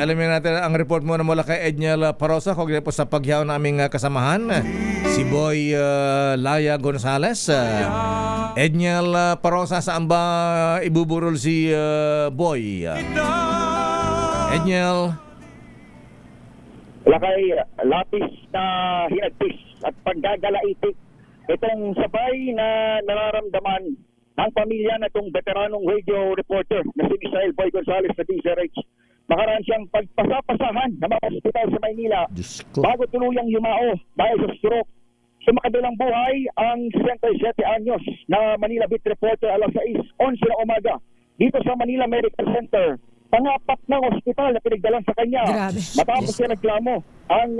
alamin natin ang report muna mula kay Edniel Parosa kaugnay po sa pagyaw naming kasamahan, si Boy Laya Gonzales. Edniel Parosa, saan ba ibuburol si Boy? Edniel? Lakay lapis na hinagpis at paggagalaitik. Itong sabay na nararamdaman ng pamilya na itong veteranong radio reporter na si Misael Boy Gonzales sa DZRH. Makaraan siyang pagpasapasahan ng mga ospital sa Maynila bago tuluyang yumao dahil sa stroke. Sa makabilang buhay, ang 67 anyos na Manila Beat reporter alas 6:11 ng umaga dito sa Manila Medical Center. Pangapat ng ospital na pinagdalan sa kanya. Grabe. Matapos siya nagklamo ang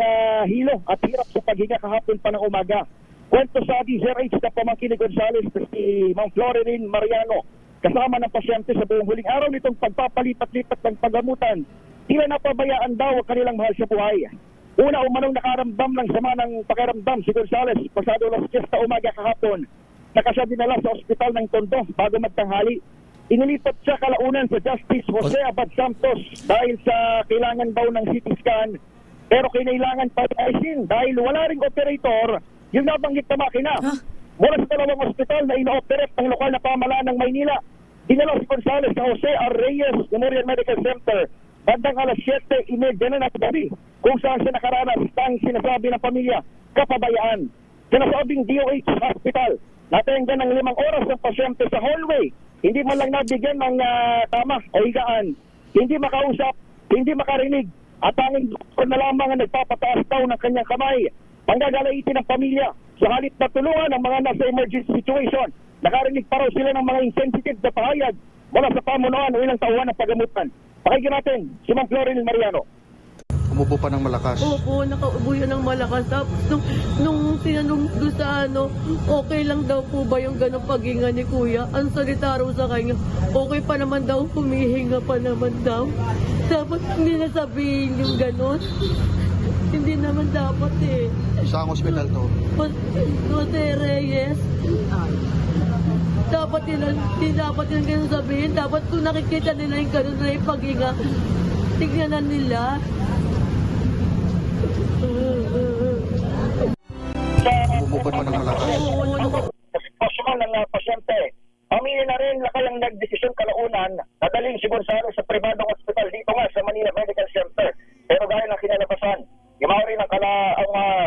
hilo at hirap sa paghinga kahapon pa ng umaga. Kwento sa DZRH na pamangkin ni Gonzales si Ma'am Floreline Mariano kasama ng pasyente sa buong huling araw nitong pagpapalipat-lipat ng paggamutan. Tila napabayaan daw ang kanilang mahal sa buhay. Una umanong nakaramdam ng sama ng pakiramdam si Gonzales pasado alas 10 na umaga kahapon. Nakasya dinala sa ospital ng Tondo bago magtanghali. Inilipat siya kalaunan sa Justice Jose Abad Santos dahil sa kailangan daw ng CT scan. Pero kinailangan pa ayusin dahil wala ring operator yung nabanggit na makina. Mula sa dalawang ospital na ino-operate ng lokal na pamahalaan ng Maynila, dinala si Gonzales sa Jose R. Reyes Memorial Medical Center bandang alas 7:30 na ng gabi kung saan siya nakaranas ng sinasabi ng pamilya kapabayaan. Sinasabing DOH Hospital natenggan ng 5 oras ng pasyente sa hallway. Hindi man lang nabigyan ng tama o higaan. Hindi makausap, hindi makarinig. At tanging doktor na lamang ang nagpapataas daw ng kanyang kamay. Panggagalaitin ng pamilya. Sa halip na tulungan ng mga nasa emergency situation, nakarinig pa raw sila ng mga insensitive na pahayag mula sa pamunuan o ilang tauhan ng pagamutan. Pakinggan natin si Ma'am Floreline Mariano. Umubo pa ng malakas. Opo, nakaubo yan ng malakas. Tapos nung tinanong doon sa okay lang daw po ba yung ganong paghinga ni Kuya? Ang salita raw sa kanya, okay pa naman daw, humihinga pa naman daw. Dapat hindi na sabihin yung ganon. Hindi naman dapat eh. Saan ospital to? Jose Reyes. Dapat hindi dapat yung ganun sabihin. Dapat kung nakikita nila yung ganun na yung paghinga, tignan na nila. Umubo pa ng malakas. Sa sitwasyon ng pasyente, pamilya na rin lakay ang nagdesisyon kalaunan na dalhin si Gonzales sa pribadong ospital dito nga sa Manila Medical Center. Pero dahil ng kinalabasan, yumaw rin ang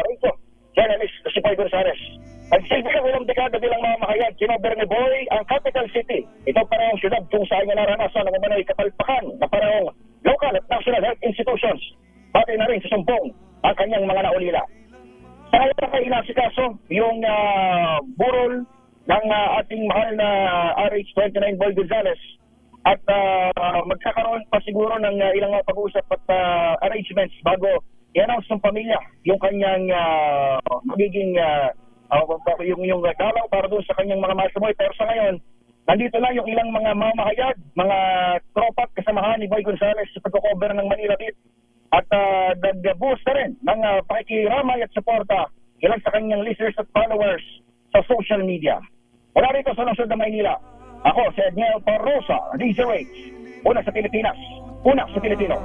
radio journalist si Boy Gonzales. Nagsilbi ng ilang dekada bilang mamahayag, kinover ni Boy ang capital city. Ito parang syudad kung saan niya naranasan ang umano'y kapalpakan na parang local at national health institutions. Pati na rin sa sumpong ang kanyang mga naulila. Sa ngayon ay inasikaso yung burol ng ating mahal na RH29 Boy Gonzales at magkakaroon pa siguro ng ilang pag-uusap at arrangements bago i-announce ng pamilya yung kanyang magiging yung dalaw para doon sa kanyang mga mahal sa buhay. Pero sa ngayon, nandito lang yung ilang mga mamahayag, mga tropa at kasamahan ni Boy Gonzales sa pagko-cover ng Manila Beat. At nag-boost na rin ng pakikiramay at suporta ilan sa kanyang listeners at followers sa social media. Wala rito sa lungsod ng Maynila. Ako si Edniel Parosa, DZRH. Una sa Pilipinas, una sa Pilipino.